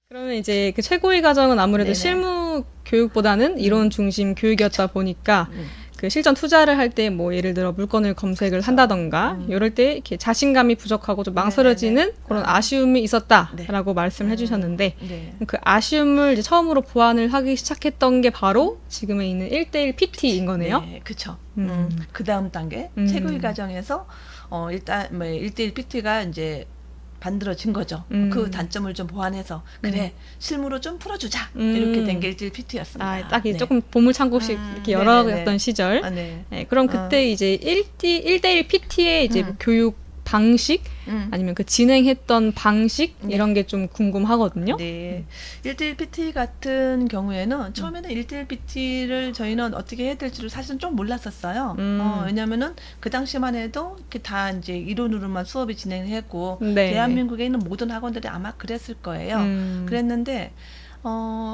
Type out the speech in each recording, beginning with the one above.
그러면 이제 그 최고위 과정은 아무래도 네네. 실무 교육보다는 이론 중심 교육이었다 보니까 그 실전 투자를 할 때 뭐 예를 들어 물건을 검색을 한다던가 이럴 때 이렇게 자신감이 부족하고 좀 망설여지는 그런 아쉬움이 있었다라고 말씀을 해주셨는데 네. 그 아쉬움을 이제 처음으로 보완을 하기 시작했던 게 바로 지금에 있는 1대1 PT인 거네요. 네, 그렇죠. 음. 그 다음 단계 최고위 과정에서 일단 뭐 1대1 PT가 이제 만들어진 거죠. 그 단점을 좀 보완해서 그래 실무로 좀 풀어주자 이렇게 된 게 1대1 PT였습니다. 아, 딱 조금 보물창고식 이렇게 여러 개였던 시절. 네. 네, 그럼 그때 이제 1대1 PT의 이제 뭐 교육 방식 아니면 그 진행했던 방식 이런 게 좀 궁금하거든요. 네. 1대1 PT 같은 경우에는 처음에는 1대1 PT를 저희는 어떻게 해야 될지를 사실은 좀 몰랐었어요. 왜냐면은 그 당시만 해도 이렇게 다 이제 이론으로만 수업이 진행했고 네. 대한민국에 있는 모든 학원들이 아마 그랬을 거예요. 그랬는데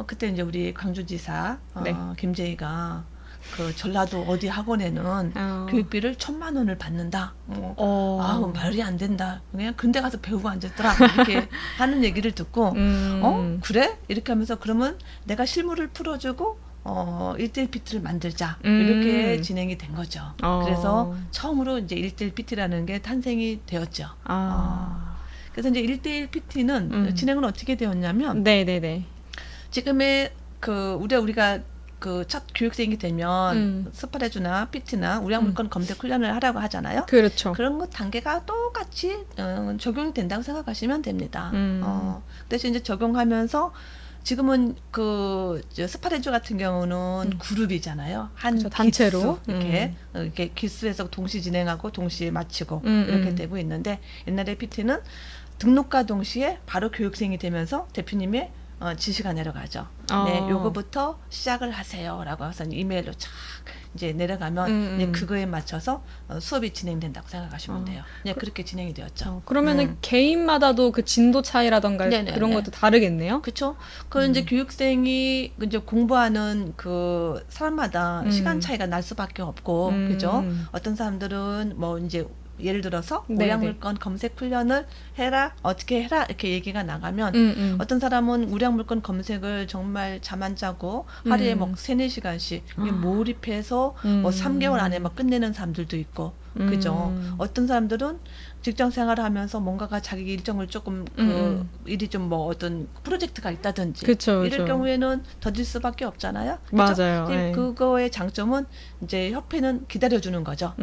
그때 이제 우리 광주지사 네. 김재희가 그 전라도 어디 학원에는 교육비를 1,000만 원을 받는다. 아우 말이 안 된다. 그냥 근데 가서 배우고 앉았더라. 이렇게 하는 얘기를 듣고 그래? 이렇게 하면서 그러면 내가 실무를 풀어주고 1대1 PT를 만들자. 이렇게 진행이 된 거죠. 그래서 처음으로 이제 1대1 PT라는 게 탄생이 되었죠. 그래서 이제 1대1 PT는 진행은 어떻게 되었냐면 네네네. 지금의 그 우리가 그 첫 교육생이 되면 스파레주나 PT나 우량 물건 검색 훈련을 하라고 하잖아요. 그렇죠. 그런 것 단계가 똑같이 적용이 된다고 생각하시면 됩니다. 대신 이제 적용하면서 지금은 그 스파레주 같은 경우는 그룹이잖아요. 한 그렇죠, 단체로 기수, 이렇게 기수에서 동시 진행하고 동시에 마치고 이렇게 되고 있는데 옛날에 PT는 등록과 동시에 바로 교육생이 되면서 대표님의 지시가 내려가죠. 네, 요거부터 시작을 하세요라고 해서 이메일로 쫙 이제 내려가면 이제 그거에 맞춰서 수업이 진행된다고 생각하시면 돼요. 네, 그렇게 진행이 되었죠. 그러면은 개인마다도 그 진도 차이라던가 네네네. 그런 것도 다르겠네요. 그렇죠. 그 이제 교육생이 이제 공부하는 그 사람마다 시간 차이가 날 수밖에 없고, 그죠? 어떤 사람들은 뭐 이제 예를 들어서 네네. 우량물건 검색 훈련을 해라, 어떻게 해라 이렇게 얘기가 나가면 어떤 사람은 우량물건 검색을 정말 잠 안 자고 하루에 뭐 3-4시간씩 몰입해서 뭐 3개월 안에 막 끝내는 사람들도 있고, 그죠? 어떤 사람들은 직장 생활을 하면서 뭔가가 자기 일정을 조금 그 일이 좀 뭐 어떤 프로젝트가 있다든지 그쵸, 이럴 그쵸. 경우에는 더딜 수밖에 없잖아요. 그죠? 맞아요. 이제 네. 그거의 장점은 이제 협회는 기다려주는 거죠.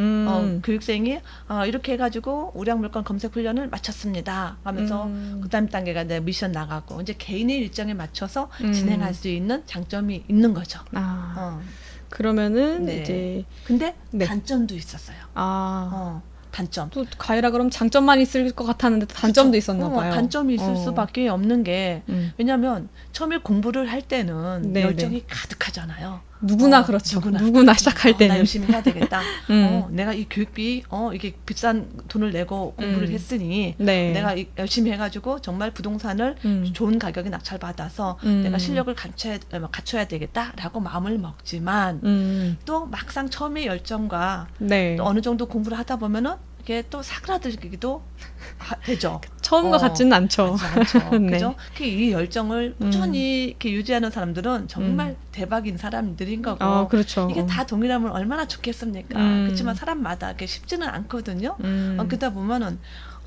교육생이 이렇게 해가지고 우량물건 검색 훈련을 마쳤습니다 하면서 그다음 단계가 내 미션 나가고 이제 개인의 일정에 맞춰서 진행할 수 있는 장점이 있는 거죠. 그러면 네. 이제 근데 네. 단점도 있었어요. 단점. 또 가이라 그럼 장점만 있을 것 같았는데 또 단점도 있었나 봐요. 단점이 있을 수밖에 없는 게 왜냐하면 처음에 공부를 할 때는 네네. 열정이 가득하잖아요. 누구나 그렇죠. 누구나 시작할 때는. 나 열심히 해야 되겠다. 내가 이 교육비 이게 비싼 돈을 내고 공부를 했으니 네. 내가 열심히 해가지고 정말 부동산을 좋은 가격에 낙찰받아서 내가 실력을 갖춰야 되겠다라고 마음을 먹지만 또 막상 처음에 열정과 네. 또 어느 정도 공부를 하다 보면은 이게 또 사그라들기도 되죠. 처음과 같지는 않죠. 않죠. 네. 그죠? 이 열정을 꾸준히 이렇게 유지하는 사람들은 정말 대박인 사람들인 거고. 그렇죠. 이게 다 동일하면 얼마나 좋겠습니까? 그렇지만 사람마다 이렇게 쉽지는 않거든요. 그러다 보면은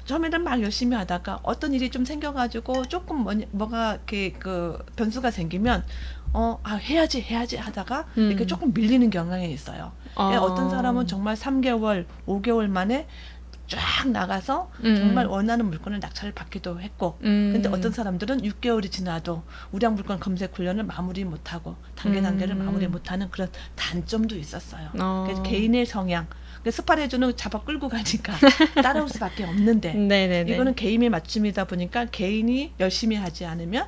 처음에는 막 열심히 하다가 어떤 일이 좀 생겨가지고 조금 뭐가 이렇게 그 변수가 생기면 해야지 하다가 이렇게 조금 밀리는 경향이 있어요. 어떤 사람은 정말 3개월, 5개월 만에 쫙 나가서 정말 원하는 물건을 낙찰을 받기도 했고, 근데 어떤 사람들은 6개월이 지나도 우량 물건 검색 훈련을 마무리 못하고 단계를 마무리 못하는 그런 단점도 있었어요. 그래서 개인의 성향, 스파레주는 잡아 끌고 가니까 따라올 수밖에 없는데 네네네. 이거는 개인의 맞춤이다 보니까 개인이 열심히 하지 않으면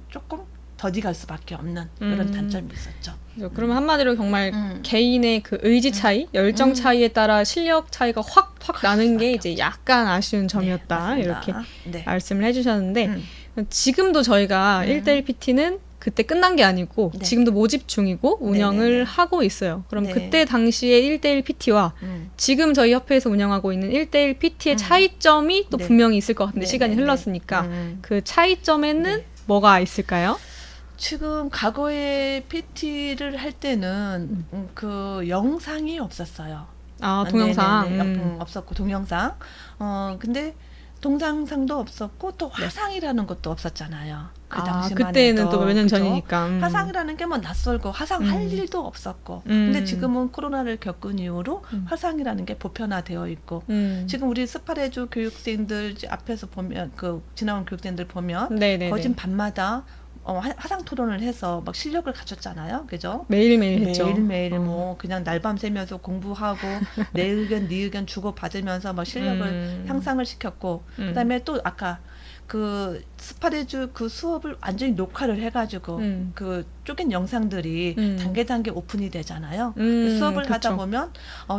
조금 더디 갈 수밖에 없는 그런 단점이 있었죠. 그러면 한마디로 정말 개인의 그 의지 차이, 열정 차이에 따라 실력 차이가 확 나는 게 이제 약간 아쉬운 점이었다. 네, 이렇게 네. 말씀을 해주셨는데 지금도 저희가 1대1 PT는 그때 끝난 게 아니고 네. 지금도 모집 중이고 운영을 네네네. 하고 있어요. 그럼 네. 그때 당시에 1대1 PT와 지금 저희 협회에서 운영하고 있는 1대1 PT의 차이점이 또 네. 분명히 있을 것 같은데 네, 시간이 네, 흘렀으니까 네. 그 차이점에는 뭐가 있을까요? 지금 과거에 PT를 할 때는 그 영상이 없었어요. 아, 동영상. 네네네. 없었고 동영상. 근데 동영상도 없었고 또 화상이라는 것도 없었잖아요. 그 당시만 그때는 해도. 또 몇 년 그죠? 전이니까. 화상이라는 게 뭐 낯설고 화상할 일도 없었고. 근데 지금은 코로나를 겪은 이후로 화상이라는 게 보편화되어 있고. 지금 우리 스파레주 교육생들 앞에서 보면 그 지나온 교육생들 보면 네네네. 거진 밤마다 화상 토론을 해서 막 실력을 갖췄잖아요. 그죠? 매일매일 했죠. 매일매일 뭐 그냥 날밤 새면서 공부하고 내 의견, 네 의견 주고 받으면서 막 실력을 향상을 시켰고 그다음에 또 아까 그 스파레주 그 수업을 완전히 녹화를 해가지고 그 쪼갠 영상들이 단계 오픈이 되잖아요. 그 수업을 그쵸. 하다 보면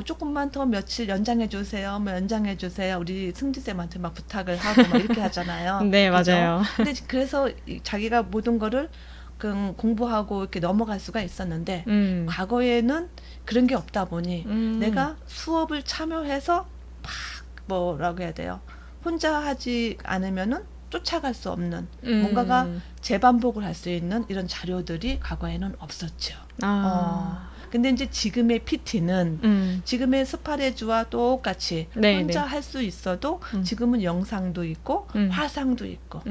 조금만 더 며칠 연장해 주세요. 뭐 연장해 주세요. 우리 승지쌤한테 막 부탁을 하고 막 이렇게 하잖아요. 네, 그죠? 맞아요. 근데 그래서 자기가 모든 거를 그 공부하고 이렇게 넘어갈 수가 있었는데 과거에는 그런 게 없다 보니 내가 수업을 참여해서 막 뭐라고 해야 돼요. 혼자 하지 않으면은 쫓아갈 수 없는 뭔가가 재반복을 할 수 있는 이런 자료들이 과거에는 없었죠. 근데 이제 지금의 PT는 지금의 스파레주와 똑같이 네, 혼자 네. 할 수 있어도 지금은 영상도 있고 화상도 있고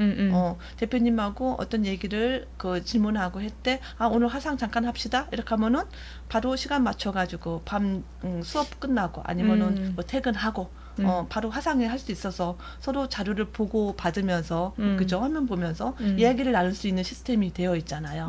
대표님하고 어떤 얘기를 그 질문하고 했대. 오늘 화상 잠깐 합시다. 이렇게 하면은 바로 시간 맞춰가지고 밤 수업 끝나고 아니면은 뭐 퇴근하고 바로 화상에 할 수 있어서 서로 자료를 보고 받으면서 그죠? 화면 보면서 이야기를 나눌 수 있는 시스템이 되어 있잖아요.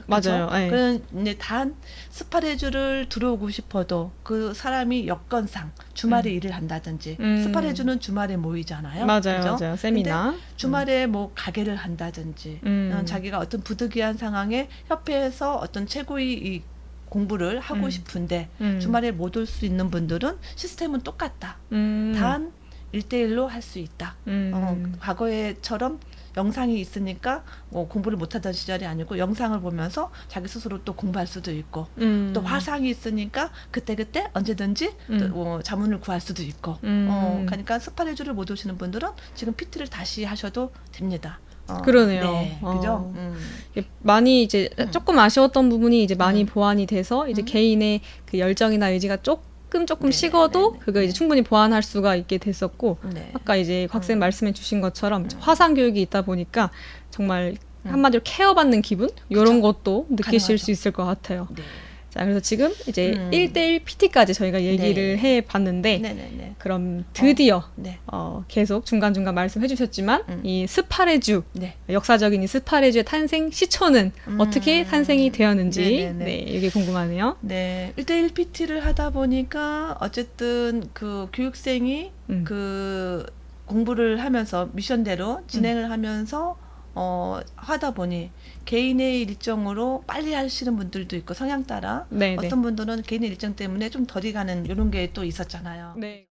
맞아요. 네. 그런 이제 단 스파레주를 들어오고 싶어도 그 사람이 여건상 주말에 일을 한다든지 스파레주는 주말에 모이잖아요. 맞아요, 그죠? 맞아요. 세미나. 근데 주말에 뭐 가게를 한다든지 자기가 어떤 부득이한 상황에 협회에서 어떤 최고의 이 공부를 하고 싶은데 주말에 못 올 수 있는 분들은 시스템은 똑같다. 단 1대1로 할 수 있다. 과거에처럼 영상이 있으니까 뭐 공부를 못하던 시절이 아니고 영상을 보면서 자기 스스로 또 공부할 수도 있고 또 화상이 있으니까 그때그때 언제든지 또 자문을 구할 수도 있고 그러니까 스파레주를 못 오시는 분들은 지금 PT를 다시 하셔도 됩니다. 그러네요. 네, 그죠? 많이 이제 조금 아쉬웠던 부분이 이제 많이 보완이 돼서 이제 개인의 그 열정이나 의지가 조금 네, 식어도 네, 네. 그거 이제 충분히 보완할 수가 있게 됐었고 네. 아까 이제 곽쌤 말씀해 주신 것처럼 화상 교육이 있다 보니까 정말 한마디로 케어받는 기분 이런 것도 느끼실 가능하죠. 수 있을 것 같아요. 네. 자, 그래서 지금 이제 1대1 PT까지 저희가 얘기를 해 봤는데 네네네. 그럼 드디어 네. 계속 중간중간 말씀해 주셨지만 이 스파레주 네. 역사적인 이 스파레주의 탄생 시초는 어떻게 탄생이 되었는지 네네네. 네, 이게 궁금하네요. 네. 1대1 PT를 하다 보니까 어쨌든 그 교육생이 그 공부를 하면서 미션대로 진행을 하면서 하다 보니 개인의 일정으로 빨리 하시는 분들도 있고 성향 따라 네, 네. 어떤 분들은 개인의 일정 때문에 좀 덜이 가는 이런 게 또 있었잖아요. 네.